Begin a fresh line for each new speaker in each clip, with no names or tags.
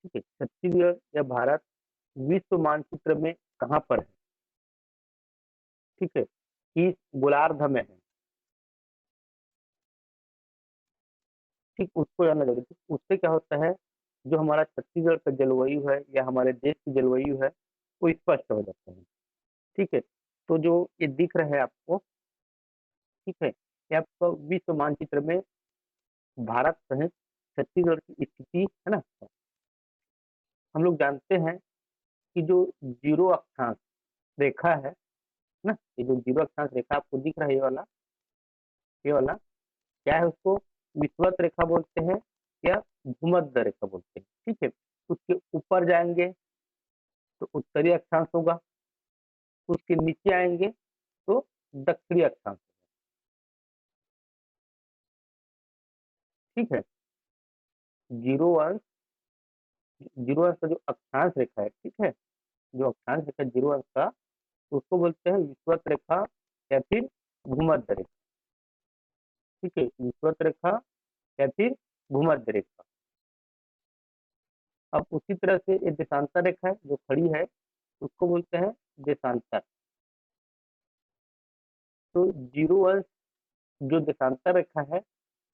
ठीक है, छत्तीसगढ़ या भारत विश्व मानचित्र में कहाँ पर है? ठीक है, किस गोलार्ध में है? ठीक, उसको जानना जरूरी है। उससे क्या होता है, जो हमारा छत्तीसगढ़ का जलवायु है या हमारे देश की जलवायु है वो स्पष्ट हो जाता है। ठीक है, तो जो ये दिख रहा है आपको, ठीक है, ये आपका विश्व मानचित्र में भारत सहित छत्तीसगढ़ की स्थिति है ना। हम लोग जानते हैं कि जो जीरो अक्षांश रेखा है ना, ये जो जीरो अक्षांश रेखा आपको दिख रहा है, ये वाला क्या है, उसको विषुवत रेखा बोलते हैं या भूमध्य रेखा बोलते हैं। ठीक है, उसके ऊपर जाएंगे तो उत्तरी अक्षांश होगा, उसके नीचे आएंगे तो दक्षिणी अक्षांश। ठीक है, जीरो अंश, जीरो अंश का जो अक्षांश रेखा है, ठीक है, जो अक्षांश रेखा जीरो अंश का, उसको बोलते हैं विषुवत रेखा या फिर भूमध्य रेखा। ठीक है, विषुवत रेखा या फिर भूमध्य रेखा। अब उसी तरह से ये देशांतर रेखा है जो खड़ी है, उसको बोलते हैं देशांतर। तो जीरो अंश जो देशांतर रेखा है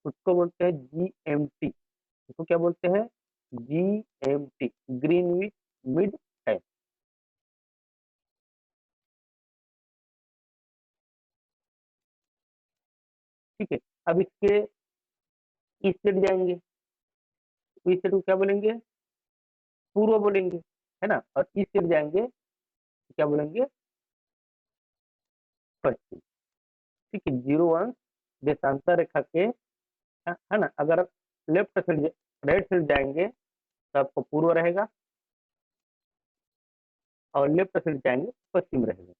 उसको बोलते हैं GMT। इसको क्या बोलते हैं? GMT, Greenwich mid time. ठीक है, अब इसके इस साइड जाएंगे तो इस साइड को क्या बोलेंगे? पूर्व बोलेंगे, है ना। और इस साइड जाएंगे तो क्या बोलेंगे? पश्चिम। ठीक है, जीरो अंश देशांतर रेखा के, है ना। अगर आप लेफ्ट साइड राइट साइड जाएंगे तो आपको पूर्व रहेगा, और लेफ्ट साइड जाएंगे तो पश्चिम रहेगा।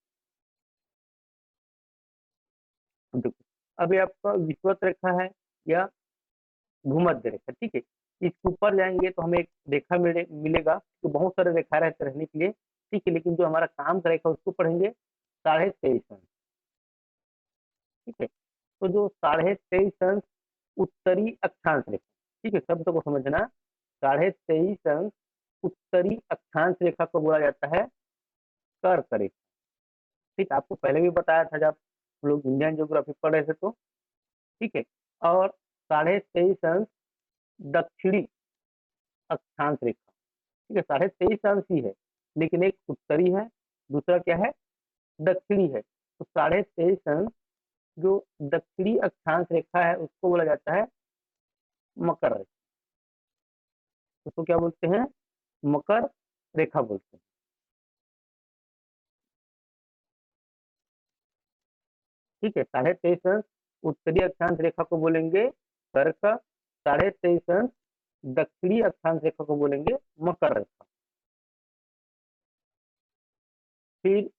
देखो, अभी आपका विषुवत रेखा है या भूमध्य रेखा। ठीक है, इसके ऊपर जाएंगे तो हमें एक रेखा मिलेगा, तो बहुत सारे रेखा रहते रहने के लिए। ठीक है, लेकिन जो हमारा काम का रेखा उसको पढ़ेंगे 23.5 अंश। ठीक है, तो जो 23.5 अंश उत्तरी अक्षांश रेखा, ठीक है, शब्द को समझना, 23.5 अंश उत्तरी अक्षांश रेखा को बोला जाता है कर्क रेखा। ठीक, आपको पहले भी बताया था जब हम लोग इंडियन ज्योग्राफी पढ़ रहे थे तो। ठीक है, और 23.5 अंश दक्षिणी अक्षांश रेखा। ठीक है, 23.5 अंश ही है, लेकिन एक उत्तरी है, दूसरा क्या है? दक्षिणी है। तो 23.5 अंश जो दक्षिणी अक्षांश रेखा है उसको बोला जाता है मकर रेखा। उसको क्या बोलते हैं? मकर रेखा बोलते हैं। ठीक है, 23.5 अंश उत्तरी अक्षांश रेखा को बोलेंगे कर्क, 23.5 अंश दक्षिणी अक्षांश रेखा को बोलेंगे मकर रेखा। फिर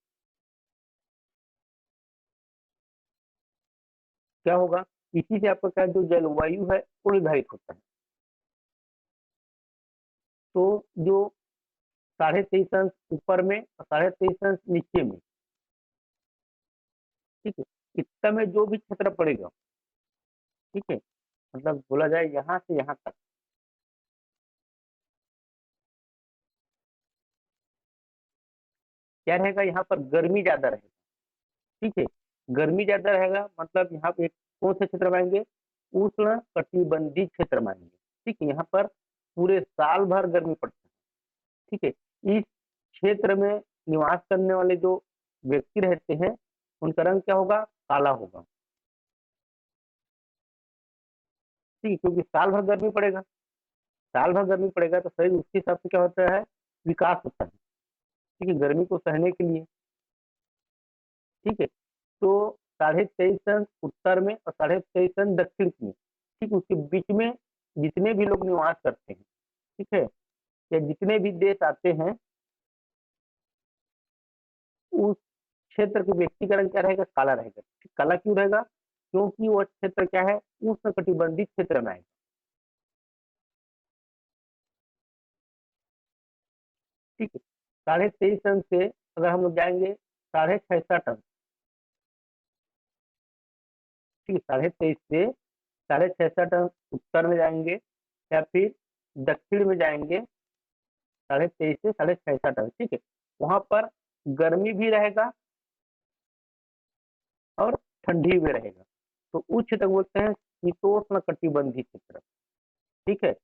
क्या होगा, इसी से आपका क्या, जो जलवायु है वो निर्धारित होता है। तो जो 23.5 अंश ऊपर में और 23.5 अंश नीचे में, ठीक है, इतना में जो भी क्षेत्र पड़ेगा, ठीक है, मतलब बोला जाए यहाँ से यहाँ तक, क्या रहेगा, यहाँ पर गर्मी ज्यादा रहेगा। ठीक है, गर्मी ज्यादा रहेगा मतलब यहाँ पे कौन से क्षेत्र में आएंगे? उष्ण कटिबंधीय क्षेत्र में आएंगे। ठीक है, यहाँ पर पूरे साल भर गर्मी पड़ती है। ठीक है, इस क्षेत्र में निवास करने वाले जो व्यक्ति रहते हैं उनका रंग क्या होगा? काला होगा। ठीक है, क्योंकि साल भर गर्मी पड़ेगा, साल भर गर्मी पड़ेगा तो शरीर उसके हिसाब से क्या होता है? विकास होता है। ठीक है, गर्मी को सहने के लिए। ठीक है, तो 23.5 अंश उत्तर में और 23.5 अंश दक्षिण में, ठीक, उसके बीच में जितने भी लोग निवास करते हैं, ठीक है, या जितने भी देश आते हैं, उस क्षेत्र के व्यक्ति का रंग क्या रहेगा? काला रहेगा। ठीक, काला क्यों रहेगा? क्योंकि वह क्षेत्र क्या है? उष्ण कटिबंधीय क्षेत्र में आएगा। ठीक है, 23.5 अंश से अगर हम लोग जाएंगे 66.5 अंश, ठीक है, 23.5 से 66.5 अंश उत्तर में जाएंगे या फिर दक्षिण में जाएंगे, 23.5 से 66.5, ठीक है। वहां पर गर्मी भी रहेगा और ठंडी भी रहेगा, तो उस क्षेत्र को बोलते हैं शीतोष्ण कटिबंधीय क्षेत्र, ठीक है।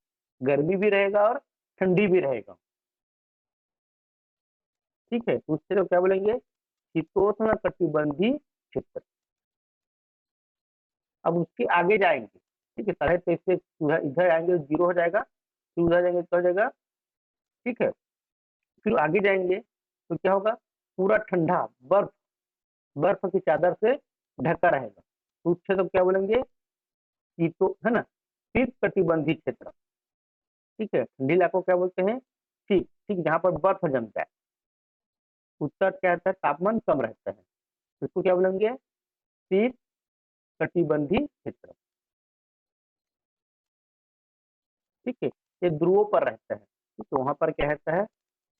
गर्मी भी रहेगा और ठंडी भी रहेगा, ठीक है। तो उस क्षेत्र को क्या बोलेंगे? शीतोष्ण कटिबंधीय क्षेत्र। अब उसके आगे जाएंगे, ठीक है, 23.5 से इधर आएंगे तो 0 हो जाएगा, फिर उधर जाएंगे तो हो जाएगा, ठीक है। फिर आगे जाएंगे तो क्या होगा? पूरा ठंडा बर्फ, बर्फ की चादर से ढका रहेगा, तो उस क्षेत्र को क्या बोलेंगे? शीतो, है ना, शीत कटिबंधीय क्षेत्र, ठीक है। ठंडी इलाकों को क्या बोलते हैं? शीत, ठीक, जहाँ पर बर्फ जमता है। उत्तर क्या रहता है? तापमान कम रहता है, इसको क्या बोलेंगे? शीत कटिबंधीय क्षेत्र, ठीक है। ये ध्रुवों पर रहता है, ठीक है। वहां पर क्या रहता है?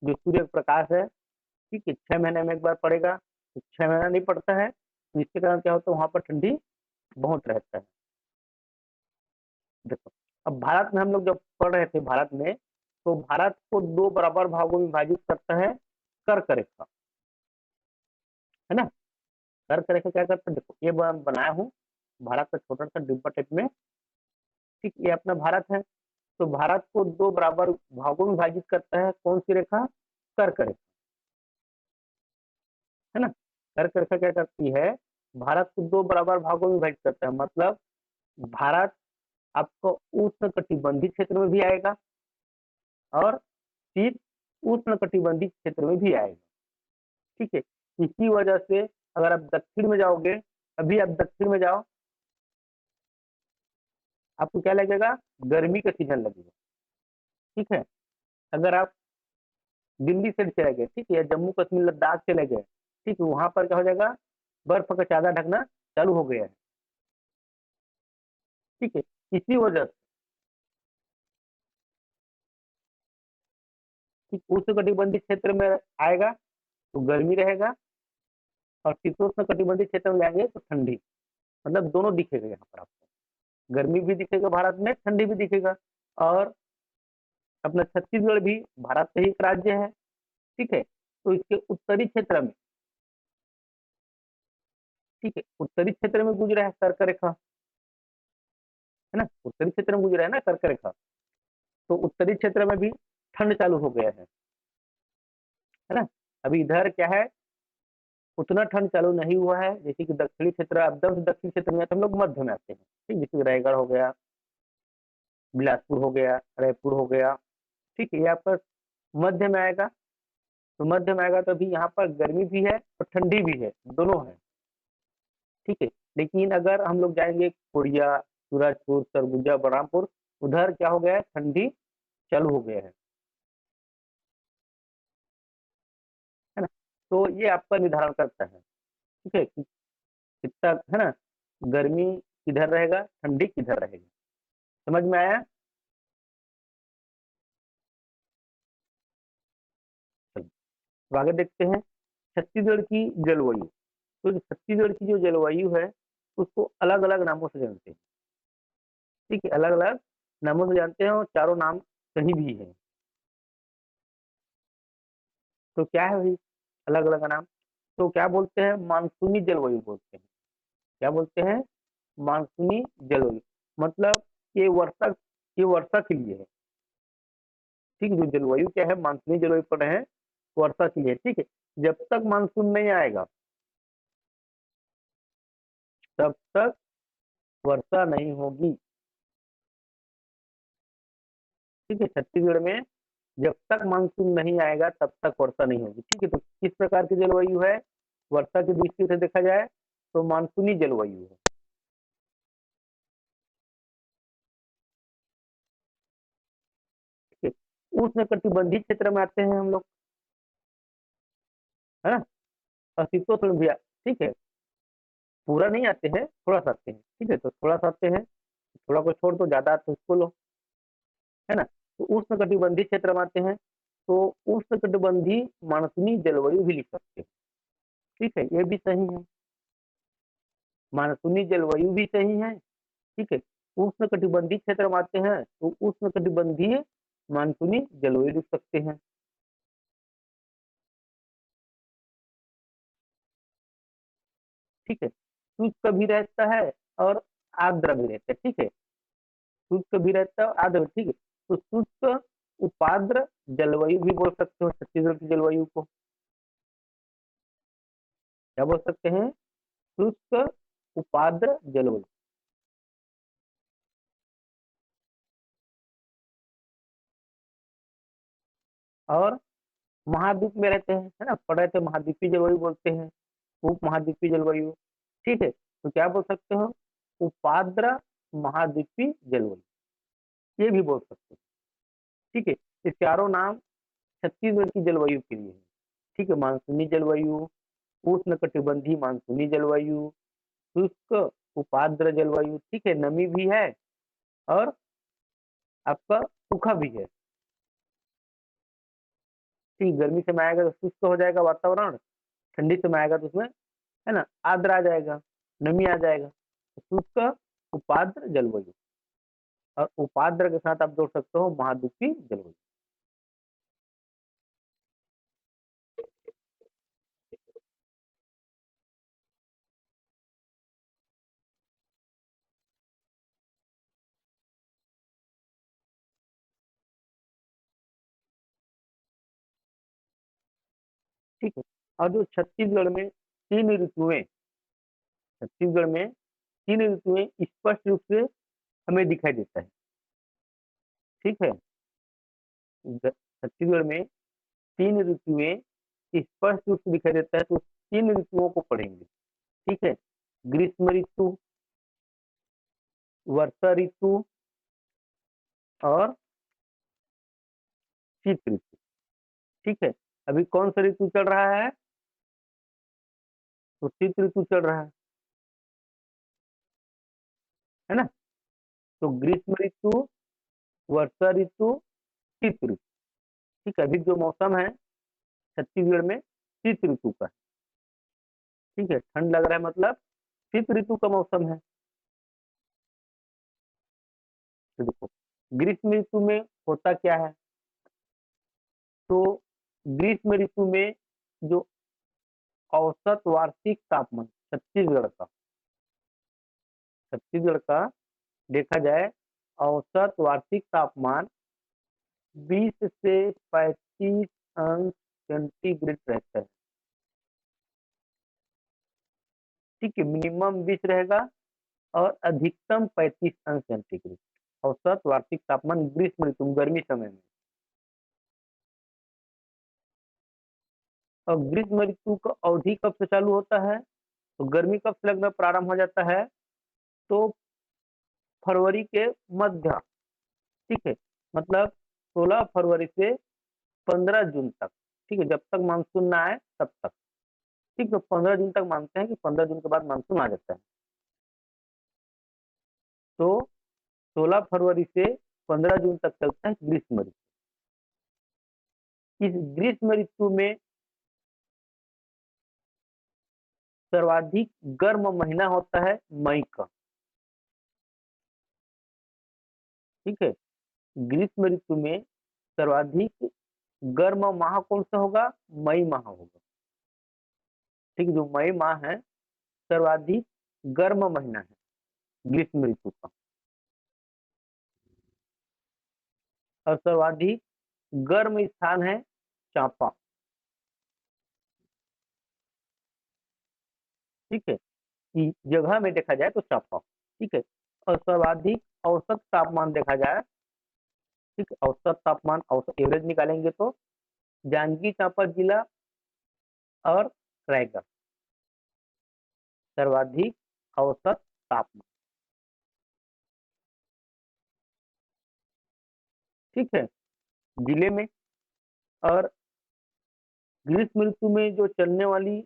जो सूर्य प्रकाश है, ठीक है, 6 महीने में एक बार पड़ेगा, तो 6 महीना नहीं पड़ता है, तो इसके कारण क्या होता है? वहां पर ठंडी बहुत रहता है। देखो, अब भारत में हम लोग जब पढ़ रहे थे भारत में, तो भारत को दो बराबर भागों में विभाजित करता है कर्क रेखा, है ना। कर्क रेखा क्या करता है? देखो, ये बनाया हूँ भारत का छोटा सा डिब्बा टाइप में, ठीक, ये अपना भारत है। तो भारत को दो बराबर भागों में विभाजित करता है कौन सी रेखा? कर्क रेखा, है ना। कर्क रेखा क्या करती है? भारत को दो बराबर भागों में विभाजित करता है, मतलब भारत आपको उष्ण कटिबंधीय क्षेत्र में भी आएगा और शीत उष्ण कटिबंधीय क्षेत्र में भी आएगा, ठीक है। इसी वजह से अगर आप दक्षिण में जाओगे, अभी आप दक्षिण में जाओ, आपको क्या लगेगा? गर्मी का सीजन लगेगा, ठीक है। अगर आप दिल्ली से चले गए, ठीक है, या जम्मू कश्मीर लद्दाख चले गए, ठीक है, वहां पर क्या हो जाएगा? बर्फ का चादर ढकना चालू हो गया है, ठीक है। इसी वजह से ठीक उष्ण कटिबंधीय क्षेत्र में आएगा तो गर्मी रहेगा, और शीतोष्ण कटिबंधीय क्षेत्र में जाएंगे तो ठंडी, मतलब दोनों दिखेगा यहाँ पर आपको। गर्मी भी दिखेगा भारत में, ठंडी भी दिखेगा। और अपना छत्तीसगढ़ भी भारत का ही एक राज्य है, ठीक है। तो इसके उत्तरी क्षेत्र में, ठीक है, उत्तरी क्षेत्र में गुजरा है कर्क रेखा, है ना, उत्तरी क्षेत्र में गुजरा है ना कर्क रेखा, तो उत्तरी क्षेत्र में भी ठंड चालू हो गया है ना। अभी इधर क्या है? उतना ठंड चालू नहीं हुआ है, जैसे कि दक्षिणी क्षेत्र, एकदम से दक्षिणी क्षेत्र में तो हम लोग मध्य में आते हैं, ठीक, जैसे रायगढ़ हो गया, बिलासपुर हो गया, रायपुर हो गया, ठीक है, ये आपका मध्य में आएगा। तो मध्य में आएगा तो अभी यहाँ पर गर्मी भी है और ठंडी भी है, दोनों है, ठीक है। लेकिन अगर हम लोग जाएंगे कोरिया, सूरजपुर, सरगुजा, बलरामपुर, उधर क्या हो गया है? ठंडी चालू हो गया है ना। तो ये आपका निर्धारण करता है, ठीक है, कि कितना, है ना, गर्मी किधर रहेगा, ठंडी किधर रहेगा। समझ में आया? चलिए, तो आगे देखते हैं छत्तीसगढ़ की जलवायु। तो छत्तीसगढ़ की जो जलवायु है उसको अलग अलग नामों से जानते हैं, ठीक है, अलग अलग नामों से जानते हैं, और चारों नाम सही भी है। तो क्या है भाई अलग अलग नाम? तो क्या बोलते हैं? मानसूनी जलवायु बोलते हैं। क्या बोलते हैं? मानसूनी जलवायु, मतलब ये वर्षा, ये वर्षा के लिए है, ठीक है। जो जलवायु क्या है, मानसूनी जलवायु पढ़ रहे हैं, वर्षा के लिए, ठीक है। जब तक मानसून नहीं आएगा तब तक वर्षा नहीं होगी, ठीक है। छत्तीसगढ़ में जब तक मानसून नहीं आएगा तब तक वर्षा नहीं होगी, ठीक है। तो किस प्रकार की जलवायु है? वर्षा की दृष्टि से देखा जाए तो मानसूनी जलवायु है, ठीक है। उष्ण कटिबंधीय क्षेत्र में आते हैं हम लोग, है ना, और शीतोष्ण भी ठीक है, पूरा नहीं आते हैं, थोड़ा सा आते हैं, ठीक है। तो थोड़ा सा आते हैं, थोड़ा को छोड़ दो, ज्यादा तो उसको लो, है ना। तो उष्ण कटिबंधीय क्षेत्र में आते हैं, तो उष्ण कटिबंधीय मानसूनी जलवायु भी लिख सकते हैं, ठीक है, ये भी सही है। मानसूनी जलवायु भी सही है, ठीक है। उष्ण कटिबंधीय क्षेत्र में आते हैं तो उष्ण कटिबंधीय मानसूनी जलवायु लिख सकते हैं। ठीक है, शुष्क भी रहता है और आर्द्र भी रहता है। ठीक है, शुष्क भी रहता है और आर्द्र भी, ठीक है। तो शुष्क उपाद्र जलवायु भी बोल सकते हो छत्तीसगढ़ की जलवायु को। क्या बोल सकते हैं? शुष्क उपाद्र जलवायु। और महाद्वीप में रहते हैं, है ना, पढ़ रहे थे, महाद्वीपीय जलवायु बोलते हैं, उप महाद्वीपीय जलवायु। ठीक है, तो क्या बोल सकते हो? उपाद्र महाद्वीपीय जलवायु, ये भी बोल सकते हो। ठीक है, ये चारों नाम छत्तीसगढ़ की जलवायु के लिए है। ठीक है, मानसूनी जलवायु, उष्ण कटिबंधीय मानसूनी जलवायु, शुष्क उपाद्र जलवायु, ठीक है, नमी भी है और आपका सूखा भी है। ठीक, गर्मी समय आएगा तो शुष्क हो जाएगा वातावरण, ठंडी समय आएगा तो उसमें, है ना, आर्द्र आ जाएगा, नमी आ जाएगा। तो शुष्क उपाद्र जलवायु, और उपाद्र के साथ आप जोड़ सकते हो महाद्वीपीय जलवायु। ठीक है, और जो छत्तीसगढ़ में तीन ऋतुएं, छत्तीसगढ़ में तीन ऋतुएं स्पष्ट रूप से हमें दिखाई देता है। ठीक है, छत्तीसगढ़ में तीन ऋतुएं स्पष्ट रूप से दिखाई देता है, तो तीन ऋतुओं को पढ़ेंगे। ठीक है, ग्रीष्म ऋतु, वर्षा ऋतु और शीत ऋतु। ठीक है, अभी कौन सा ऋतु चल रहा है? तो शीत ऋतु चल रहा है ना। तो ग्रीष्म ऋतु, वर्षा ऋतु, शीत ऋतु। ठीक है, अभी जो मौसम है छत्तीसगढ़ में शीत ऋतु का है। ठीक है, ठंड लग रहा है मतलब शीत ऋतु का मौसम है। तो देखो, ग्रीष्म ऋतु में होता क्या है? तो ग्रीष्म ऋतु में जो औसत वार्षिक तापमान छत्तीसगढ़ का देखा जाए, औसत वार्षिक तापमान 20 से 35 अंश सेंटीग्रेड रहता है। ठीक है, मिनिमम 20 रहेगा और अधिकतम 35 अंश सेंटीग्रेड औसत वार्षिक तापमान ग्रीष्म ऋतु, गर्मी समय में। और ग्रीष्म ऋतु का अवधि कब से चालू होता है? तो गर्मी कब से लगना प्रारंभ हो जाता है? तो फरवरी के मध्य। ठीक है, मतलब 16 फरवरी से 15 जून तक। ठीक है, जब तक मानसून ना आए तब तक। ठीक है, 15 जून तक मानते हैं कि 15 जून के बाद मानसून आ जाता है। तो 16 फरवरी से 15 जून तक चलता है ग्रीष्म ऋतु। इस ग्रीष्म ऋतु में सर्वाधिक गर्म महीना होता है मई का। ठीक है, ग्रीष्म ऋतु में सर्वाधिक गर्म माह कौन सा होगा? मई माह होगा। ठीक है, जो मई माह है सर्वाधिक गर्म महीना है ग्रीष्म ऋतु का। और सर्वाधिक गर्म स्थान है चांपा। ठीक है, जगह में देखा जाए तो चांपा। ठीक है, और सर्वाधिक औसत तापमान देखा जाए, ठीक है, औसत तापमान, औसत एवरेज निकालेंगे तो जांजगीर चांपा जिला और रायगढ़ सर्वाधिक औसत तापमान। ठीक है, जिले में। और ग्रीष्म ऋतु में जो चलने वाली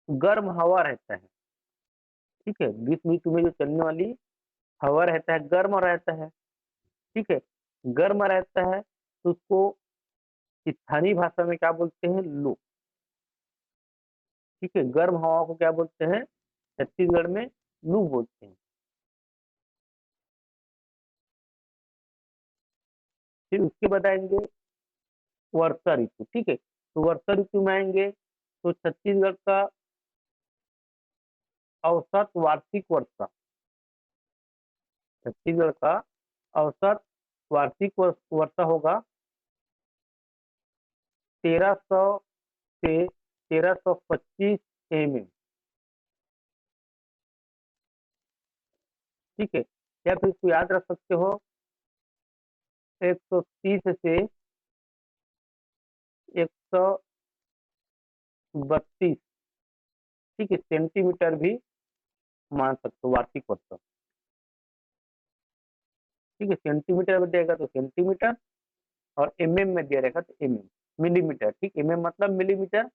गर्म हवा रहता है, ठीक है, ग्रीष्म ऋतु में जो चलने वाली हवा रहता है गर्म रहता है। ठीक है, गर्म रहता है तो उसको स्थानीय भाषा में क्या बोलते हैं? लू। ठीक है, गर्म हवा को क्या बोलते हैं छत्तीसगढ़ में? लू बोलते हैं। फिर उसके बाद आएंगे वर्षा ऋतु। ठीक है, तो वर्षा ऋतु में आएंगे तो छत्तीसगढ़ का औसत वार्षिक वर्षा, छत्तीसगढ़ का औसत वार्षिक वर्षा होगा 1300 से 1325 mm। ठीक है, या फिर इसको याद रख सकते हो 130 से 132, ठीक है, सेंटीमीटर भी मान सकते हो वार्षिक वर्षा। ठीक है, सेंटीमीटर में दिएगा तो सेंटीमीटर, और एमएम में दिया रहेगा तो एमएम, मिलीमीटर। ठीक, एमएम मतलब मिलीमीटर।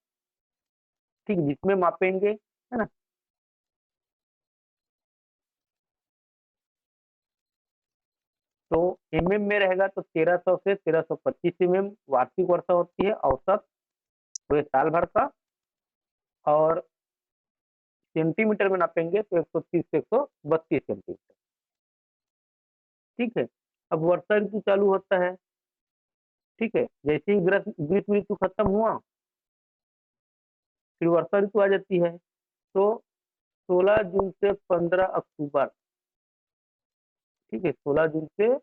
ठीक, जिसमें मापेंगे, है ना। तो एमएम में रहेगा तो 1300 से 1325 mm वार्षिक वर्षा होती है औसत पूरे साल भर का। और सेंटीमीटर में नापेंगे तो 130 से 132 सेंटीमीटर। ठीक है, अब वर्षा ऋतु चालू होता है। ठीक है, जैसे ही ग्रीष्म ऋतु खत्म हुआ, फिर वर्षा ऋतु आ जाती है। तो 16 जून से 15 अक्टूबर, ठीक है, 16 जून से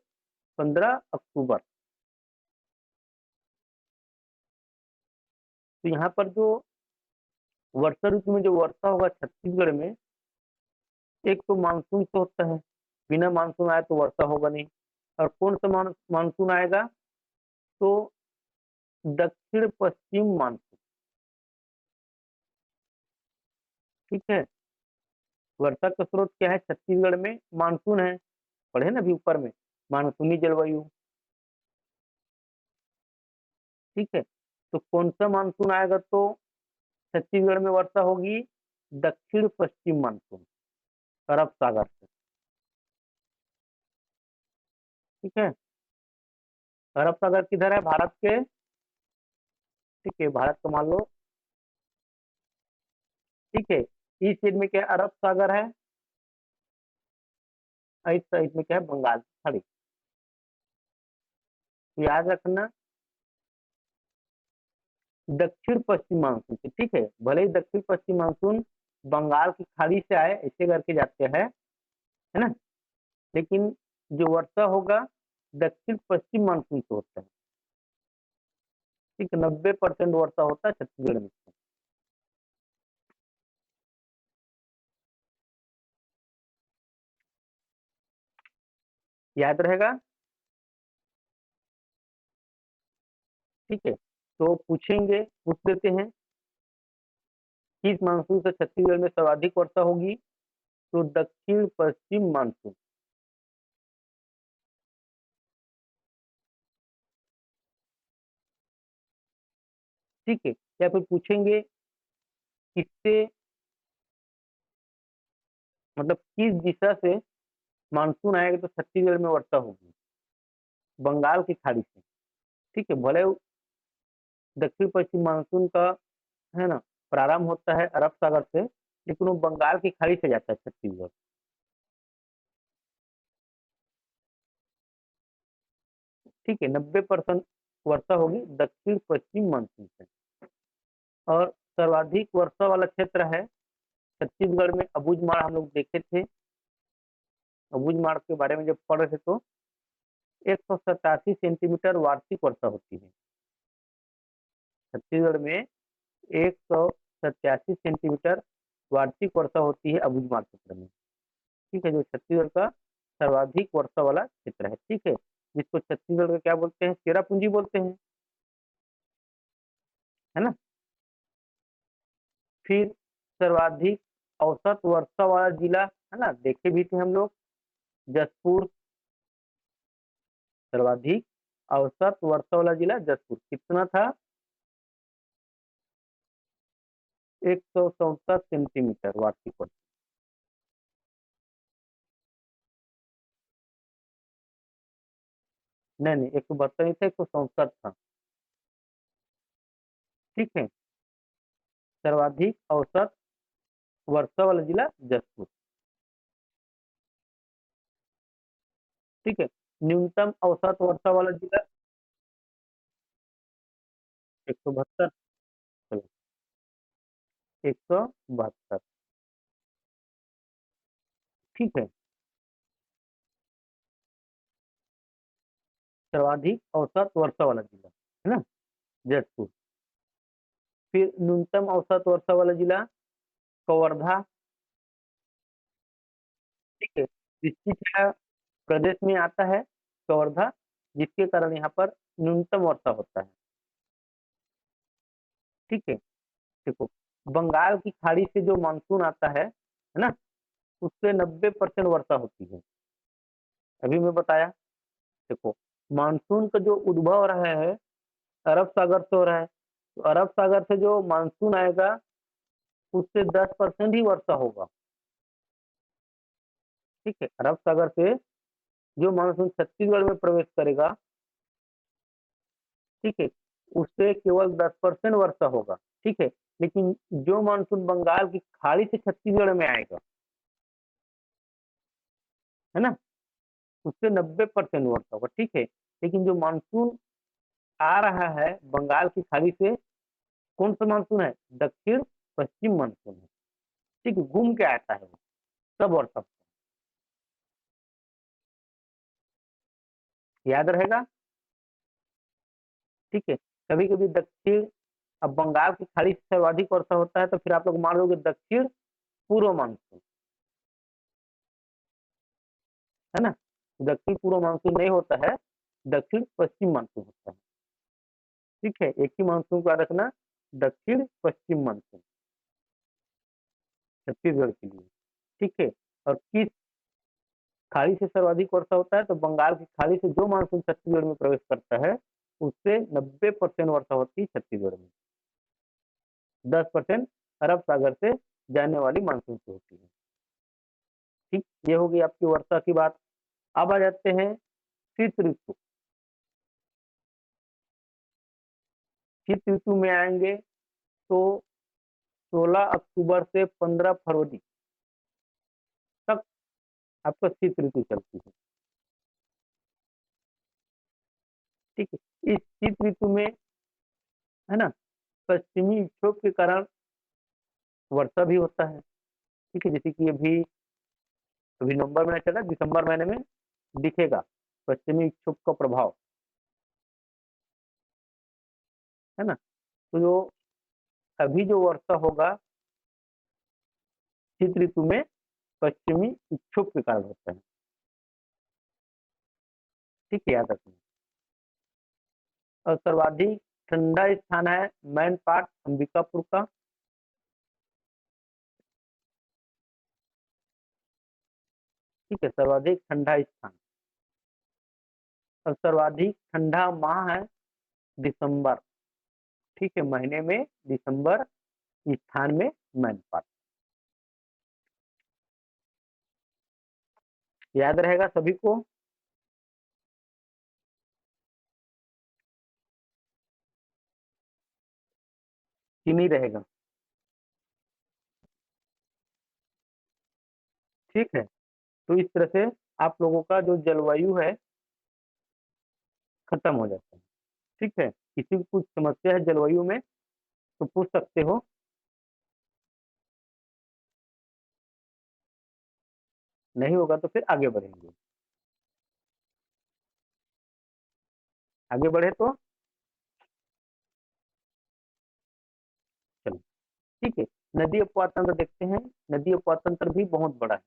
15 अक्टूबर, तो यहाँ पर जो वर्षा ऋतु में जो वर्षा होगा छत्तीसगढ़ में, एक तो मानसून से होता है, बिना मानसून आए तो वर्षा होगा नहीं। और कौन सा मानसून आएगा, तो दक्षिण पश्चिम मानसून। ठीक है, वर्षा का स्रोत क्या है छत्तीसगढ़ में, मानसून है। पढ़े ना अभी ऊपर में, मानसूनी जलवायु। ठीक है, तो कौन सा मानसून आएगा तो छत्तीसगढ़ में वर्षा होगी, दक्षिण पश्चिम मानसून, अरब सागर से। ठीक है, अरब सागर किधर है, भारत के। ठीक है, भारत को मान लो। ठीक है, इस साइड में क्या है, अरब सागर है। और इस साइड में क्या है, बंगाल की खाड़ी। तो याद रखना, दक्षिण पश्चिम मानसून से। ठीक है, भले ही दक्षिण पश्चिम मानसून बंगाल की खाड़ी से आए, ऐसे करके जाते हैं, है ना, लेकिन जो वर्षा होगा दक्षिण पश्चिम मानसून से होता है। ठीक है, 90% वर्षा होता है छत्तीसगढ़ में। याद रहेगा। ठीक है, तो पूछेंगे, पूछ लेते हैं, किस मानसून से छत्तीसगढ़ में सर्वाधिक वर्षा होगी, तो दक्षिण पश्चिम मानसून। ठीक है, या फिर पूछेंगे किससे, मतलब किस दिशा से मानसून आएगा तो छत्तीसगढ़ में वर्षा होगी, बंगाल की खाड़ी से। ठीक है, भले दक्षिण पश्चिम मानसून का, है ना, प्रारंभ होता है अरब सागर से, लेकिन वो बंगाल की खाड़ी से जाता है छत्तीसगढ़। ठीक है, 90% वर्षा होगी दक्षिण पश्चिम मानसून से। और सर्वाधिक वर्षा वाला क्षेत्र है छत्तीसगढ़ में अबूझमाड़, हम लोग देखे थे। अबूझमाड़ के बारे में जब पढ़ रहे थे तो 187 सेंटीमीटर वार्षिक वर्षा होती है छत्तीसगढ़ में। 187 सेंटीमीटर वार्षिक वर्षा होती है अबूझमाड़ क्षेत्र में। ठीक है, जो छत्तीसगढ़ का सर्वाधिक वर्षा वाला क्षेत्र है। ठीक है, जिसको छत्तीसगढ़ का क्या बोलते हैं, चेरापूंजी बोलते हैं, है ना। फिर सर्वाधिक औसत वर्षा वाला जिला, है ना, देखे भी थे हम लोग, जसपुर। सर्वाधिक औसत वर्षा वाला जिला जसपुर, कितना था, 167 सेंटीमीटर वार्षिक वर्षा। नहीं नहीं, 172 नहीं था, 167 था। ठीक है, सर्वाधिक औसत वर्षा वाला जिला जसपुर। ठीक है, न्यूनतम औसत वर्षा वाला जिला 172। 172। ठीक है, सर्वाधिक औसत वर्षा वाला जिला है ना, जयपुर। फिर न्यूनतम औसत वर्षा वाला जिला कवर्धा। ठीक है, जिसकी प्रदेश में आता है कवर्धा, जिसके कारण यहाँ पर न्यूनतम वर्षा होता है। ठीक है, देखो, बंगाल की खाड़ी से जो मानसून आता है ना, उससे 90% वर्षा होती है। अभी मैं बताया, देखो, मानसून का जो उद्भव रहा है अरब सागर से हो रहा है, तो अरब सागर से जो मानसून आएगा उससे 10% ही वर्षा होगा। ठीक है, अरब सागर से जो मानसून छत्तीसगढ़ में प्रवेश करेगा, ठीक है, उससे केवल 10% वर्षा होगा। ठीक है, लेकिन जो मानसून बंगाल की खाड़ी से छत्तीसगढ़ में आएगा, है ना, उससे 90% वर्षा होगा। ठीक है, लेकिन जो मानसून आ रहा है बंगाल की खाड़ी से, कौन सा मानसून है? दक्षिण पश्चिम मानसून है। ठीक है, घूम के आता है वो, सब वर्षा याद रहेगा। ठीक है, कभी कभी दक्षिण, अब बंगाल की खाड़ी से सर्वाधिक वर्षा होता है तो फिर आप लोग मान लोगे दक्षिण पूर्व मानसून, है ना। दक्षिण पूर्व मानसून नहीं होता है, दक्षिण पश्चिम मानसून होता है। ठीक है, एक ही मानसून को याद रखना, दक्षिण पश्चिम मानसून, छत्तीसगढ़ के लिए। ठीक है, और किस खाड़ी से सर्वाधिक वर्षा होता है? तो बंगाल की खाड़ी से जो मानसून छत्तीसगढ़ में प्रवेश करता है उससे 90% वर्षा होती है छत्तीसगढ़ में, 10% अरब सागर से जाने वाली मानसून से होती है। ठीक, ये होगी आपकी वर्षा की बात। अब आ जाते हैं शीत ऋतु। शीत ऋतु में आएंगे तो 16 अक्टूबर से 15 फरवरी तक आपका शीत ऋतु चलती है। ठीक है, इस शीत ऋतु में, है ना, पश्चिमी विक्षोभ के कारण वर्षा भी होता है। ठीक है, जैसे कि अभी नवंबर महीना चल रहा है, दिसंबर महीने में दिखेगा पश्चिमी विक्षोभ का प्रभाव, है ना। तो जो अभी जो वर्षा होगा शीत ऋतु में पश्चिमी विक्षोभ के कारण होता है। ठीक है, याद रखना। और सर्वाधिक ठंडा स्थान है मैनपाट अंबिकापुर का। ठीक है, सर्वाधिक ठंडा स्थान। और सर्वाधिक ठंडा माह है दिसंबर। ठीक है, महीने में दिसंबर, स्थान में मैनपाट। याद रहेगा सभी को कि नहीं रहेगा? ठीक है, तो इस तरह से आप लोगों का जो जलवायु है खत्म हो जाता है। ठीक है, किसी को कुछ समस्या है जलवायु में तो पूछ सकते हो। नहीं होगा तो फिर आगे बढ़ेंगे। आगे बढ़े तो चलो। ठीक है, नदी अपवाद तंत्र देखते हैं। नदी अपवाद तंत्र भी बहुत बड़ा है।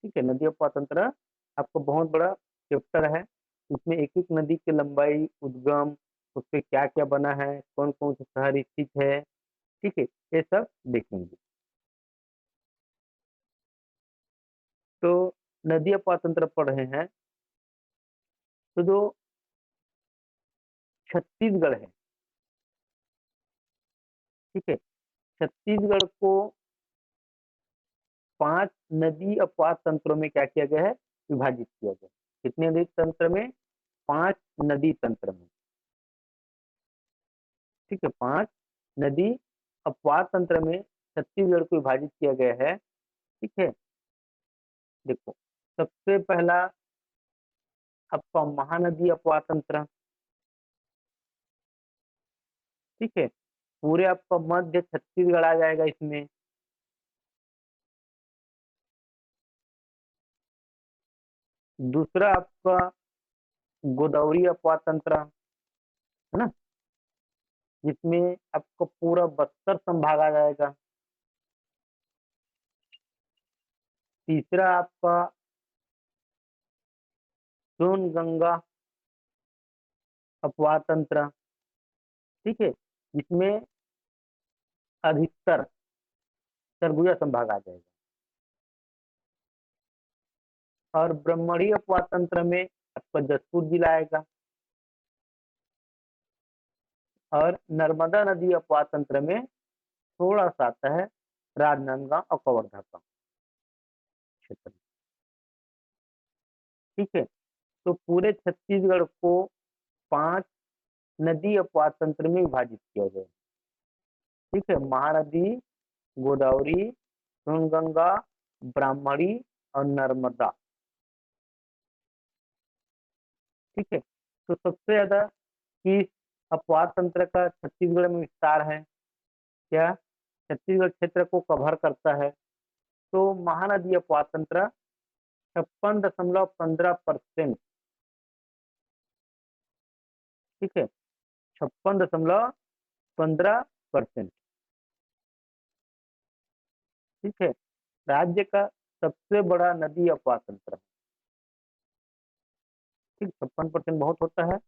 ठीक है, नदी अपवाद तंत्र आपको बहुत बड़ा चैप्टर है। इसमें एक एक नदी की लंबाई, उद्गम, उस पे क्या क्या बना है, कौन कौन से शहर स्थित है, ठीक है, ये सब देखेंगे। तो नदी अपवाद तंत्र पढ़ रहे हैं, तो जो छत्तीसगढ़ है, ठीक है, छत्तीसगढ़ को 5 नदी अपवाद तंत्रों में क्या किया गया है? विभाजित किया गया है। कितने नदी तंत्र में? 5 नदी तंत्र में। ठीक है, 5 नदी अपवाद तंत्र में छत्तीसगढ़ को विभाजित किया गया है। ठीक है, देखो, सबसे पहला आपका महानदी अपवाद तंत्र। ठीक है, पूरे आपका मध्य छत्तीसगढ़ आ जाएगा इसमें। दूसरा आपका गोदावरी अपवाद तंत्र, है ना, जिसमें आपको पूरा बस्तर संभाग आ जाएगा। तीसरा आपका सोन गंगा अपवाद तंत्र, ठीक है, जिसमें अधिकतर सरगुजा संभाग आ जाएगा। और ब्रह्मणी अपवाद तंत्र में आपका जसपुर जिला आएगा। और नर्मदा नदी अपवाद तंत्र में थोड़ा सा आता है राजनांदगांव और कवर्धा का क्षेत्र, ठीक है। तो पूरे छत्तीसगढ़ को 5 नदी अपवाद तंत्र में विभाजित किया गया है, ठीक है। महानदी, गोदावरी, गंगा, ब्राह्मणी और नर्मदा, ठीक है। तो सबसे ज्यादा किस अपवाद तंत्र का छत्तीसगढ़ में विस्तार है, क्या छत्तीसगढ़ क्षेत्र को कवर करता है? तो महानदी अपवाद तंत्र 56.15%, ठीक है, 56.15%, ठीक है, राज्य का सबसे बड़ा नदी अपवाद तंत्र है, ठीक, 56% बहुत होता है।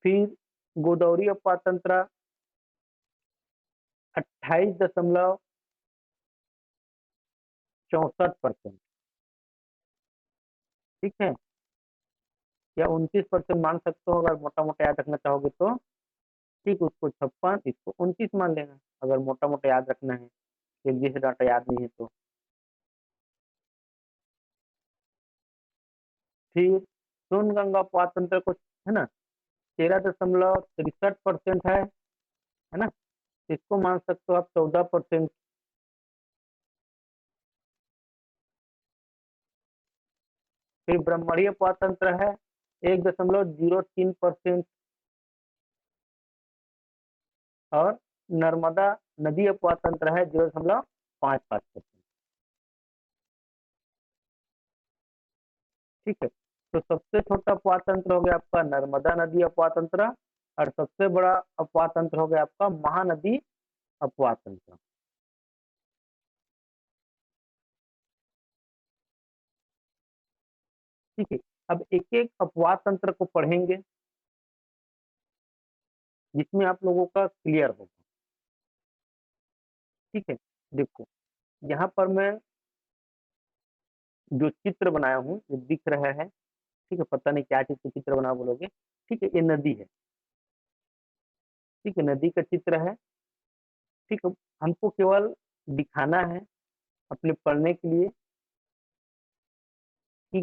फिर गोदावरी अपवाद तंत्र 28.64%, ठीक है, या 29% मान सकते हो अगर मोटा मोटा याद रखना चाहोगे तो, ठीक, उसको 56, इसको 29 मान लेना अगर मोटा मोटा याद रखना है, एक जैसे डाटा याद नहीं है तो। फिर सोनगंगा अपवाद तंत्र को, है ना, 13.63% है ना, इसको मान सकते हो आप 14%। फिर ब्रह्मणी अपवाद तंत्र है 1.03%। और नर्मदा नदी अपवाद तंत्र है 0.55%, ठीक है। तो सबसे छोटा अपवाद तंत्र हो गया आपका नर्मदा नदी अपवाद तंत्र, और सबसे बड़ा अपवाद तंत्र हो गया आपका महानदी अपवाद तंत्र, ठीक है। अब एक एक अपवाद तंत्र को पढ़ेंगे जिसमें आप लोगों का क्लियर होगा, ठीक है। देखो, यहाँ पर मैं जो चित्र बनाया हूँ ये दिख रहा है, ठीक है, पता नहीं क्या चीज का चित्र बना बोलोगे, ठीक है, ये नदी है, ठीक है, नदी का चित्र है, ठीक है। हमको केवल दिखाना है अपने पढ़ने के लिए कि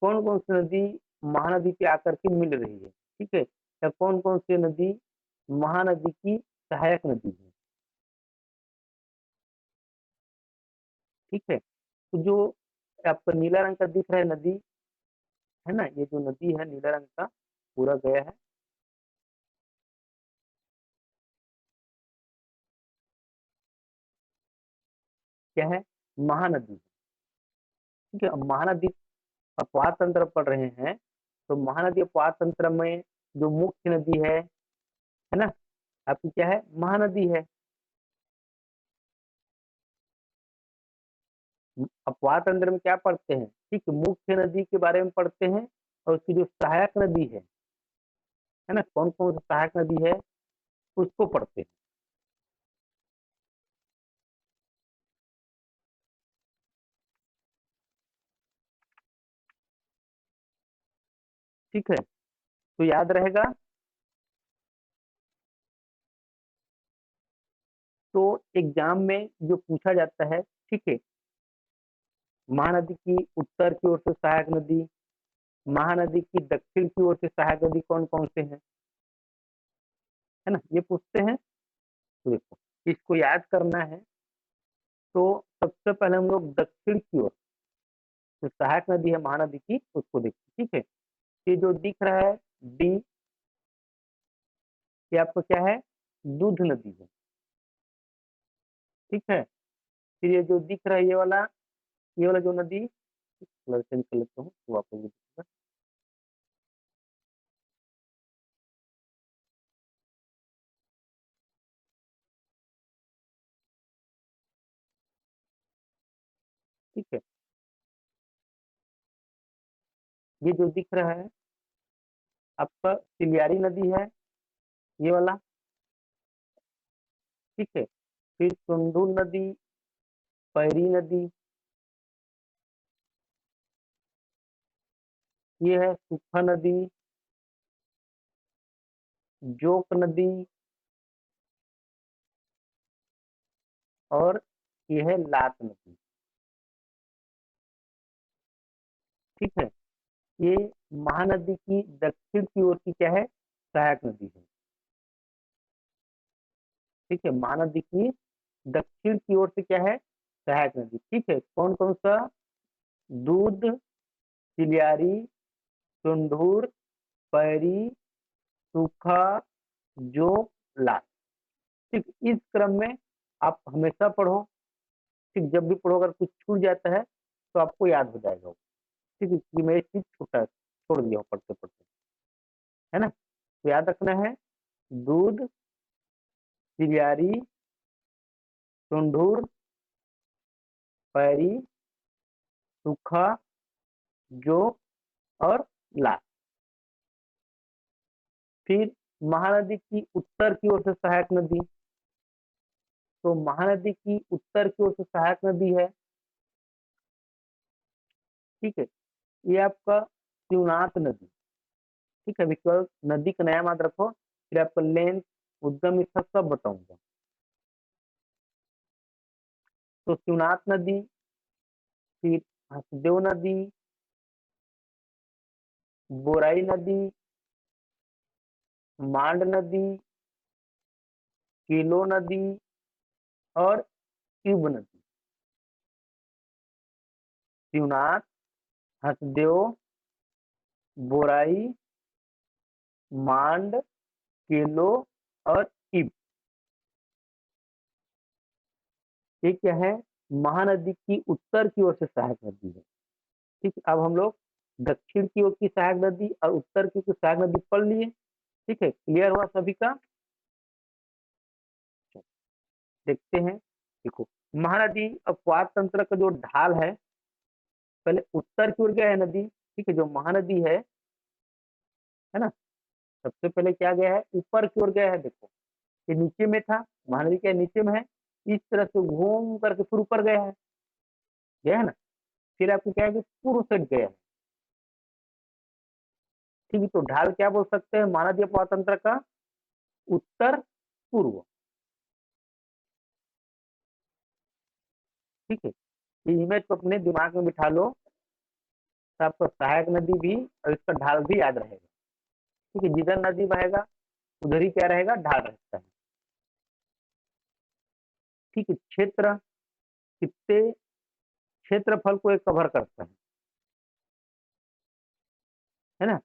कौन कौन सी नदी महानदी के आकर के मिल रही है, ठीक है, या कौन कौन सी नदी महानदी की सहायक नदी है, ठीक है। तो जो आपका नीला रंग का दिख रहा है नदी, है ना, ये जो नदी है नीला रंग का पूरा गया है, क्या है, महानदी, ठीक है। अब महानदी अपवाद तंत्र पढ़ रहे हैं, तो महानदी अपवाद तंत्र में जो मुख्य नदी है ना, आपकी क्या है, महानदी है। अपवाद तंत्र में क्या पढ़ते हैं, ठीक है, मुख्य नदी के बारे में पढ़ते हैं, और उसकी जो सहायक नदी है ना, कौन कौन सी सहायक नदी है उसको पढ़ते हैं, ठीक है। तो याद रहेगा। तो एग्जाम में जो पूछा जाता है, ठीक है, महानदी की उत्तर की ओर से सहायक नदी, महानदी की दक्षिण की ओर से सहायक नदी कौन कौन से हैं, है ना, ये पूछते हैं। तो देखो, इसको याद करना है, तो सबसे पहले हम लोग दक्षिण की ओर जो सहायक नदी है महानदी की उसको देखते हैं, ठीक है। ये जो दिख रहा है डी, ये आपको क्या है, दूध नदी है, ठीक है। फिर ये जो दिख रहा है ये वाला जो नदी, कलर चेंज कर लेता हूँ तो आपको भी दिखेगा। ठीक है, ये जो दिख रहा है आपका सिलियारी नदी है, ये वाला। ठीक है, फिर सुंदुल नदी, पैरी नदी, ये है सुखा नदी, जोक नदी, और ये है लात नदी। ठीक है, ये महानदी की दक्षिण की ओर की क्या है, सहायक नदी है। ठीक है, महानदी की दक्षिण की ओर से क्या है, सहायक नदी। ठीक है, कौन कौन सा, दूध, चिलियारी, सुंढूर, पैरी, सूखा, जोक, लाल। ठीक, इस क्रम में आप हमेशा पढ़ो। ठीक, जब भी पढ़ो अगर कुछ छूट जाता है तो आपको याद हो जाएगा वो। ठीक है, कि मैं ये चीज छूटा छोड़ दिया हूँ पढ़ते पढ़ते, है ना। तो याद रखना है, दूध, चिलियारी, सुंढूर, पैरी, सूखा, जोक और लाल। फिर महानदी की उत्तर की ओर से सहायक नदी, तो महानदी की उत्तर की ओर से सहायक नदी है। ठीक है, ये आपका शिवनाथ नदी। ठीक है, विकल्प नदी का नया याद रखो, फिर आपका लेंथ, उद्गम स्थल सब बताऊंगा। तो शिवनाथ नदी, फिर हसदेव नदी, बोराई नदी, मांड नदी, किलो नदी और ट्यूब नदी। शिवनाथ, हसदेव, बोराई, मांड, केलो और इब, ये क्या है, महानदी की उत्तर की ओर से सहायक नदी है। ठीक, अब हम लोग दक्षिण की ओर की सहायक नदी और उत्तर की ओर की सहायक नदी पढ़ लिए। ठीक है, क्लियर हुआ सभी का। देखते हैं, देखो, महानदी अपवाद तंत्र का जो ढाल है, पहले उत्तर की ओर गया है नदी। ठीक है, जो महानदी है ना, सबसे पहले क्या गया है, ऊपर की ओर गया है। देखो, ये नीचे में था, महानदी क्या नीचे में है, इस तरह से घूम करके फिर ऊपर गया है ना। फिर आपको क्या है कि पूर्व से गया है। ठीक है, तो ढाल क्या बोल सकते हैं महानदी अपवाद तंत्र का, उत्तर पूर्व। ठीक है, ये इमेज को अपने दिमाग में बिठा लो, तो आपको सहायक नदी भी और इसका ढाल भी याद रहेगा। ठीक है, जिधर नदी बहेगा उधर ही क्या रहेगा, ढाल रहता है। ठीक है, क्षेत्र कितने क्षेत्रफल को ये कवर करता है ना।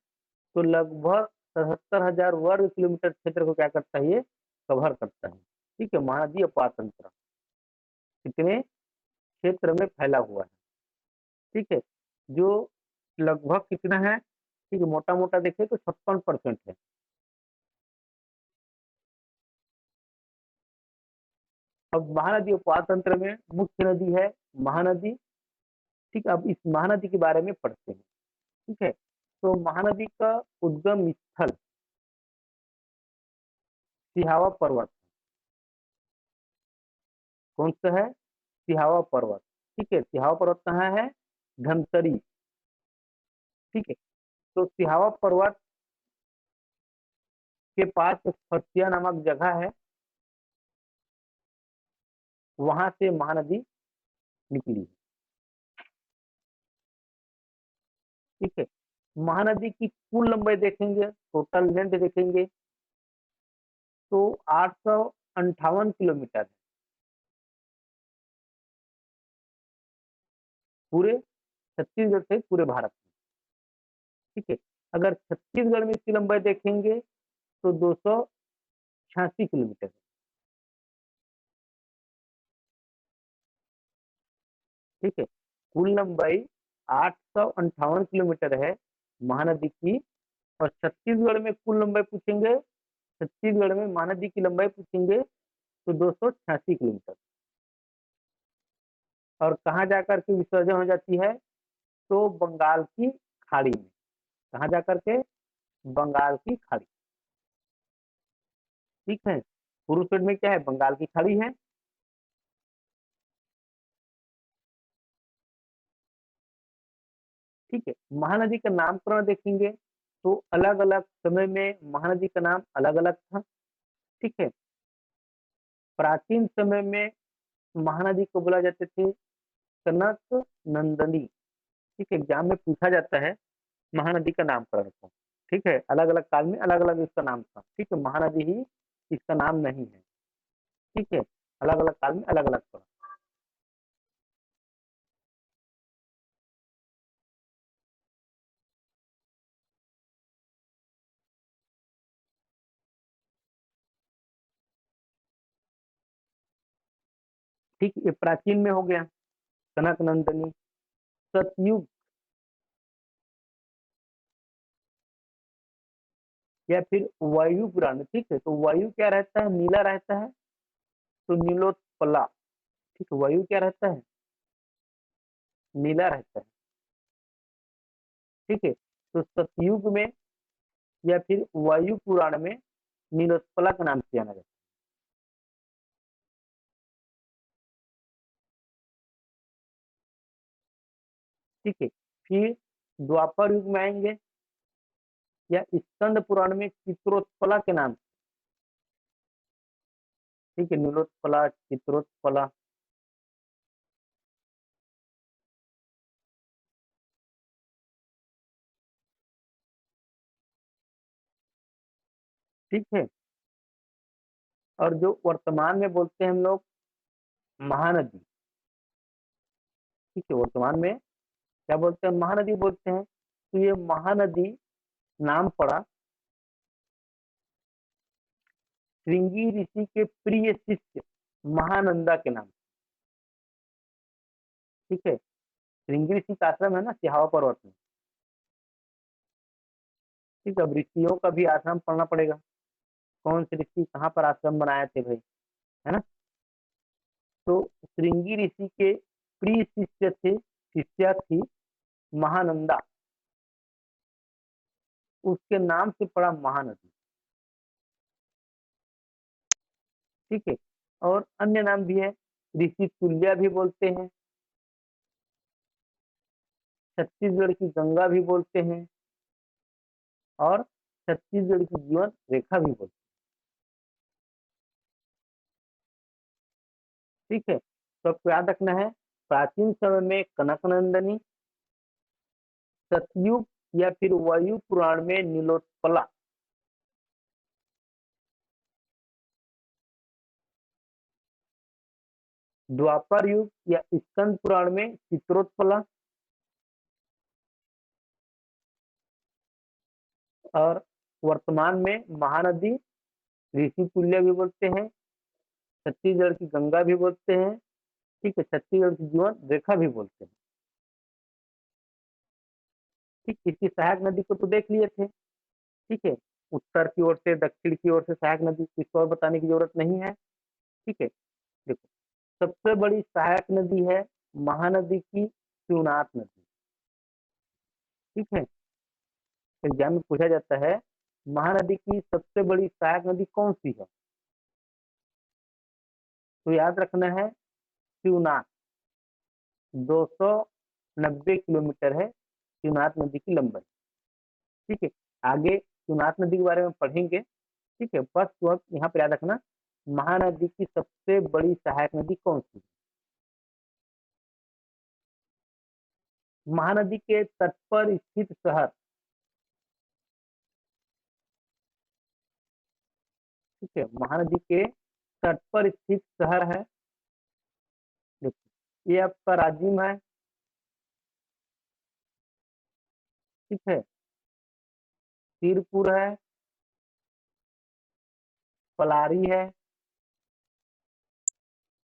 तो लगभग 77,000 वर्ग किलोमीटर क्षेत्र को क्या करता है, ये कवर करता है। ठीक है, महानदी अपवाद तंत्र कितने क्षेत्र में फैला हुआ है। ठीक है, जो लगभग कितना है, ठीक है, मोटा मोटा देखें तो 56% है। अब महानदी उपवाद तंत्र में मुख्य नदी है महानदी। ठीक है, अब इस महानदी के बारे में पढ़ते हैं। ठीक है, तो महानदी का उद्गम स्थल सिहावा पर्वत, कौन सा है, सिहावा पर्वत। ठीक है, सिहावा पर्वत कहाँ है, धमतरी। ठीक है, तो सिहावा पर्वत के पास एक फसिया नामक जगह है, वहां से महानदी निकली है। ठीक है, महानदी की कुल लंबाई देखेंगे, टोटल लेंथ देखेंगे तो 858 किलोमीटर है, पूरे छत्तीसगढ़ से पूरे भारत में। ठीक है, अगर छत्तीसगढ़ में इसकी लंबाई देखेंगे तो 286 किलोमीटर है। ठीक है, कुल लंबाई 858 किलोमीटर है महानदी की। और छत्तीसगढ़ में कुल लंबाई पूछेंगे, छत्तीसगढ़ में महानदी की लंबाई पूछेंगे तो 286 किलोमीटर। और कहाँ जाकर के विसर्जन हो जाती है, तो बंगाल की खाड़ी में। कहाँ जाकर के, बंगाल की खाड़ी। ठीक है, पूर्व साइड में क्या है, बंगाल की खाड़ी है। ठीक है, महानदी का नामकरण देखेंगे तो अलग अलग समय में महानदी का नाम अलग अलग था। ठीक है, प्राचीन समय में महानदी को बोला जाते थे कनक नंदनी। ठीक है, एग्जाम में पूछा जाता है महानदी का नामकरण को। ठीक है, अलग अलग काल में अलग अलग इसका नाम था। ठीक है, महानदी ही इसका नाम नहीं है। ठीक है, अलग अलग काल में अलग अलग पड़ा। ठीक, ये प्राचीन में हो गया कनक नंदनी। सतयुग या फिर वायु पुराण। ठीक है, तो वायु क्या रहता है, नीला रहता है, तो नीलोत्पला। ठीक है, वायु क्या रहता है, नीला रहता है। ठीक है, तो सतयुग में या फिर वायु पुराण में नीलोत्पला का नाम से जाना जाता है। ठीक है, फिर द्वापर युग में आएंगे या स्कंद पुराण में चित्रोत्पला के नाम। ठीक है, नीलोत्पला, चित्रोत्पला। ठीक है, और जो वर्तमान में बोलते हैं हम लोग महानदी। ठीक है, वर्तमान में क्या बोलते हैं, महानदी बोलते हैं। तो ये महानदी नाम पड़ा श्रृंगी ऋषि के प्रिय शिष्य महानंदा के नाम। ठीक है, श्रृंगी ऋषि का आश्रम है ना सिहावा पर्वत में। ठीक है, अब ऋषियों का भी आश्रम पढ़ना पड़ेगा, कौन से ऋषि कहाँ पर आश्रम बनाए थे भाई, है ना। तो श्रृंगी ऋषि के प्रिय शिष्य थे, शिष्या थी महानंदा, उसके नाम से पड़ा महानदी। ठीक है, और अन्य नाम भी है, ऋषि तुल्या भी बोलते हैं, छत्तीसगढ़ की गंगा भी बोलते हैं, और छत्तीसगढ़ की जीवन रेखा भी बोलते हैं। ठीक है, तो आपको याद रखना है प्राचीन समय में कनकनंदनी, सतयुग या फिर वायु पुराण में नीलोत्पला, द्वापर युग या स्कंद पुराण में चित्रोत्पला, और वर्तमान में महानदी, ऋषि तुल्य भी बोलते हैं, छत्तीसगढ़ की गंगा भी बोलते हैं। ठीक है, छत्तीसगढ़ की जीवन रेखा भी बोलते हैं। ठीक, इसकी सहायक नदी को तो देख लिए थे। ठीक है, उत्तर की ओर से दक्षिण की ओर से सहायक नदी, किसको और बताने की जरूरत नहीं है। ठीक है, देखो सबसे बड़ी सहायक नदी है महानदी की शिवनाथ नदी। ठीक है, एग्जाम में पूछा जाता है महानदी की सबसे बड़ी सहायक नदी कौन सी है, तो याद रखना है शिवनाथ। 290 किलोमीटर है शिवनाथ नदी की लंबाई। ठीक है, आगे शिवनाथ नदी के बारे में पढ़ेंगे। ठीक है, बस वक्त यहाँ पे याद रखना महानदी की सबसे बड़ी सहायक नदी कौन सी है। महानदी के तट पर स्थित शहर। ठीक है, महानदी के तट पर स्थित शहर है, देखो ये आपका राजिम है। ठीक है, सिरपुर है, पलारी है,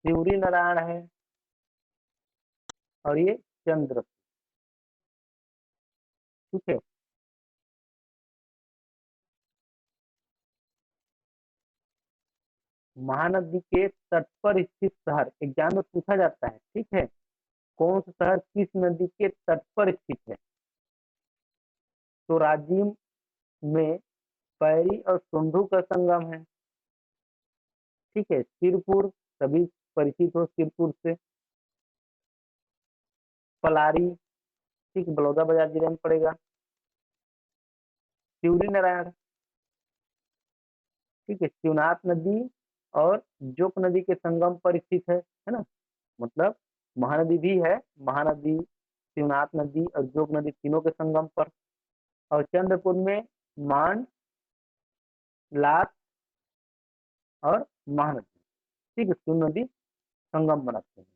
शिवरी नारायण है, और ये चंद्र। ठीक है। महानदी के तट पर स्थित शहर एग्जाम में पूछा जाता है, ठीक है। कौन सा शहर किस नदी के तट पर स्थित है? तो राजिम में पैरी और सिंधु का संगम है, ठीक है। सिरपुर, सभी परिचित हो सिरपुर से। पलारी, ठीक, बलौदा बाजार जिले में पड़ेगा। शिवरी नारायण, ठीक है, शिवनाथ नदी और जोक नदी के संगम पर स्थित है ना। मतलब महानदी भी है, महानदी, शिवनाथ नदी और जोग नदी तीनों के संगम पर। और चंद्रपुर में मान, लात और महानदी, ठीक है, तीनों नदी संगम बनाते हैं,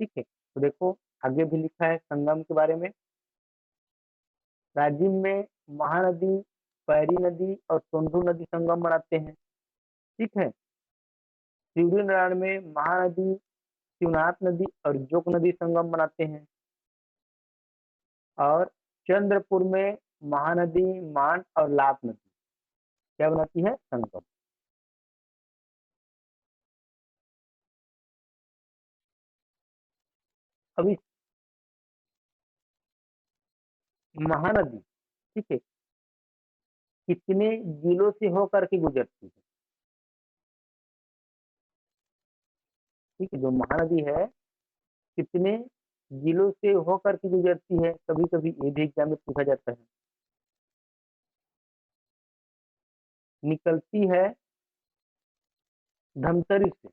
ठीक है। तो देखो आगे भी लिखा है संगम के बारे में। राजिम में महानदी, पैरी नदी और सोंढू नदी संगम बनाते हैं, ठीक है। शिवरी नारायण में महानदी, शिवनाथ नदी और जोक नदी संगम बनाते हैं। और चंद्रपुर में महानदी, मान और लात नदी क्या बनाती है? संगम। अब इस महानदी, ठीक है, कितने जिलों से होकर के गुजरती है? ठीक है, जो महानदी है कितने जिलों से होकर के गुजरती है? कभी कभी ये भी एग्जाम में पूछा जाता है। निकलती है धमतरी से,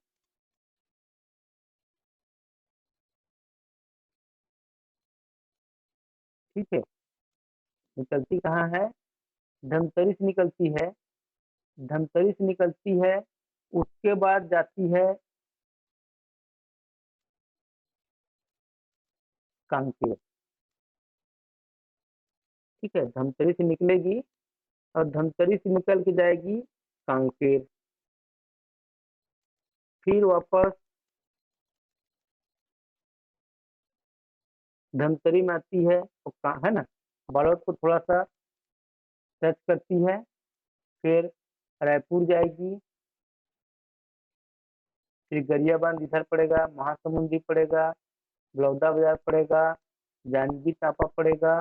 ठीक है। निकलती कहाँ है? धमतरी से निकलती है। धमतरी से निकलती है, उसके बाद जाती है कांकेर, ठीक है। धमतरी से निकलेगी और धमतरी से निकल के जाएगी कांकेर, फिर वापस धमतरी में आती है और है ना, बालोद को थोड़ा सा टच करती है, फिर रायपुर जाएगी, फिर गरियाबंद इधर पड़ेगा, महासमुंदी पड़ेगा, बलौदा बाजार पड़ेगा, जांजगीर चांपा पड़ेगा,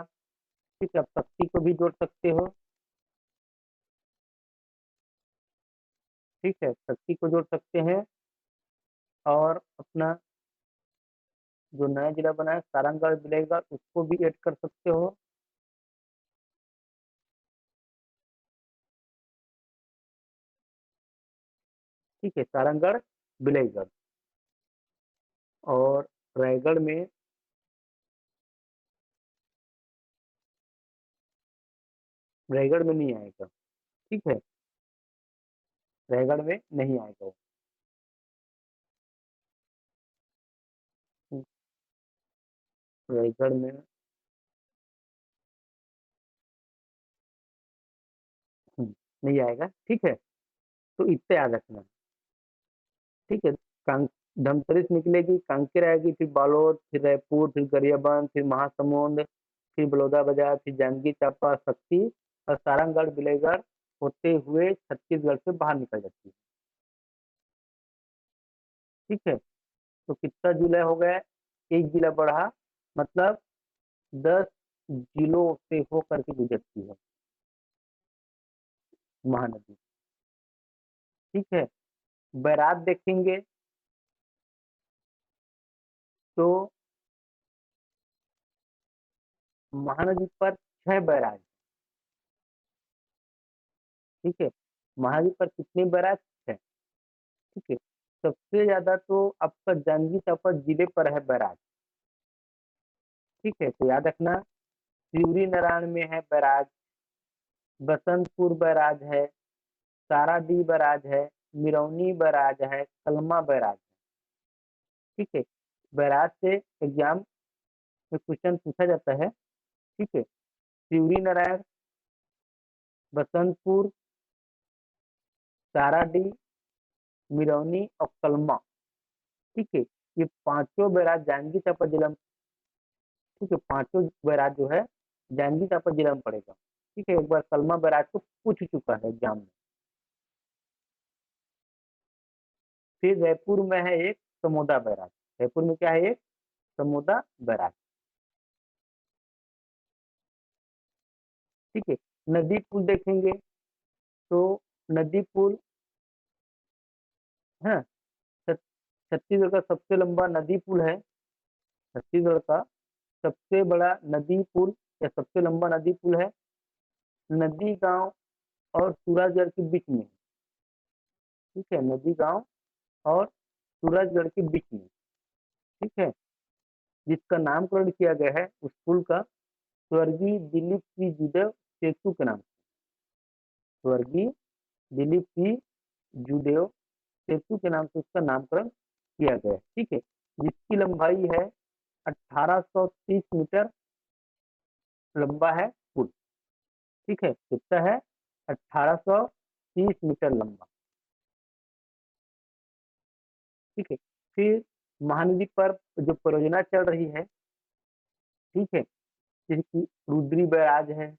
ठीक है। आप शक्ति को भी जोड़ सकते हो, ठीक है, शक्ति को जोड़ सकते हैं। और अपना जो नया जिला बना है सारंगगढ़ मिलेगा, उसको भी ऐड कर सकते हो, ठीक है। सारंगगढ़, बिलेगढ़। और रायगढ़ में, रायगढ़ में नहीं आएगा, ठीक है। रायगढ़ में नहीं आएगा वो। रायगढ़ में नहीं आएगा, ठीक है। तो इतना याद रखना, ठीक है। धमतरी से निकलेगी, कांकेर आएगी, फिर बालोद, फिर रायपुर, फिर गरियाबंद, फिर महासमुंद, फिर बलौदा बाजार, फिर जांजगीर चांपा, शक्ति और सारंगगढ़ बिलेगढ़ होते हुए छत्तीसगढ़ से बाहर निकल जाती है, ठीक है। तो कितना जिला हो गया? एक जिला बढ़ा, मतलब 10 जिलों से होकर के गुजरती है महानदी, ठीक है। बैराज देखेंगे तो महानदी पर 6 बैराज, ठीक है। महानदी पर कितने बैराज है? ठीक है। सबसे ज्यादा तो आपका जांजगीर चांपा जिले पर है बैराज, ठीक है। तो याद रखना, सिवरी नारायण में है बैराज, बसंतपुर बैराज है, साराडी बैराज है, मिरौनी बैराज है, कलमा बैराज है, ठीक है। बैराज से एग्जाम में क्वेश्चन पूछा जाता है, ठीक है। सिवरी नारायण, बसंतपुर, साराडी, मिरौनी और कलमा, ठीक है। ये पांचों बैराज जांजगीर चांपा जिला में, ठीक है, पांचों बैराज जो है जांजगीर चांपा जिला में पड़ेगा। ठीक है, एक बार सलमा बैराज को पूछ चुका है एग्जाम में। फिर जयपुर में है एक समोदा बैराज। जयपुर में क्या है? एक समोदा बैराज। ठीक है, नदी पुल देखेंगे तो नदी पुल है, छत्तीसगढ़ का सबसे लंबा नदी पुल है। छत्तीसगढ़ का सबसे बड़ा नदी पुल या सबसे लंबा नदी पुल है, नदी गांव और सूरजगढ़ के बीच में। ठीक है, नदी गांव और सूरजगढ़ के बीच में। ठीक है, जिसका नामकरण किया गया है उस पुल का स्वर्गीय दिलीप सिंह जूदेव सेतु के नाम से। स्वर्गीय दिलीप सिंह जूदेव सेतु के नाम से उसका नामकरण किया गया है। ठीक है, जिसकी लंबाई है 1830 मीटर लंबा है पुल। ठीक है, कितना है? 1830 मीटर लंबा। ठीक है, फिर महानदी पर जो परियोजना चल रही है, ठीक है, जैसे कि रुद्री बैराज है,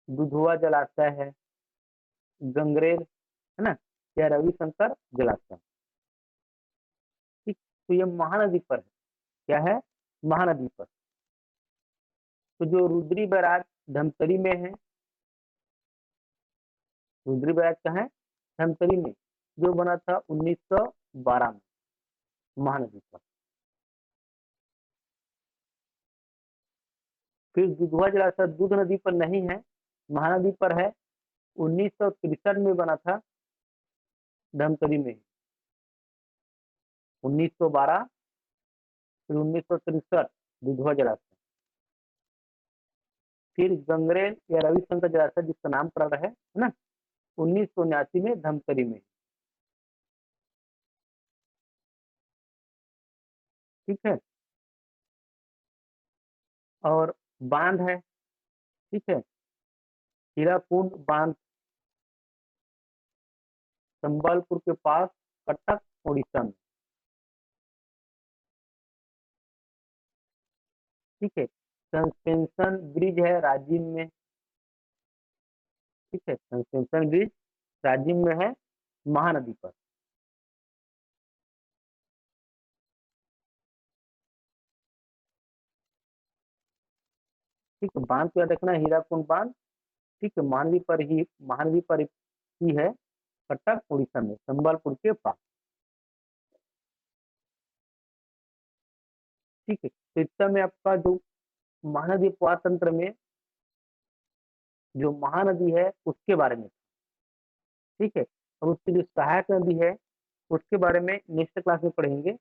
दुधवा जलाशय है, गंगरेल है ना, या रविशंकर जलाशय। ठीक, तो ये महानदी पर है। क्या है? महानदी पर। तो जो रुद्री बैराज धमतरी में है, रुद्री बैराज कहाँ है? धमतरी में, जो बना था 1912 में, महानदी पर। फिर दुधवा जलाशय दूध नदी पर नहीं है, महानदी पर है, 1963 में बना था, धमतरी में। 1912 फिर 1963 दुधवा जलाशय। फिर गंगरेल या रविशंकर जलाशय जिसका नामकरण है ना, 1979 में धमतरी में। ठीक है, और बांध है, ठीक है, हीराकुंड बांध, संबलपुर के पास, कटक, उड़ीसा में। ठीक है, सस्पेंशन ब्रिज है राजिम में। ठीक है, सस्पेंशन ब्रिज राजिम में है, महानदी पर। ठीक है, बांध को याद रखना, हीराकुंड बांध। ठीक है, महानदी पर ही है, कटक उड़ीसा में, संबलपुर के पास। ठीक है, तो इतना में आपका जो महानदी उपवास तंत्र में जो महानदी है उसके बारे में। ठीक है, और उसकी जो सहायक नदी है उसके बारे में नेक्स्ट क्लास में पढ़ेंगे।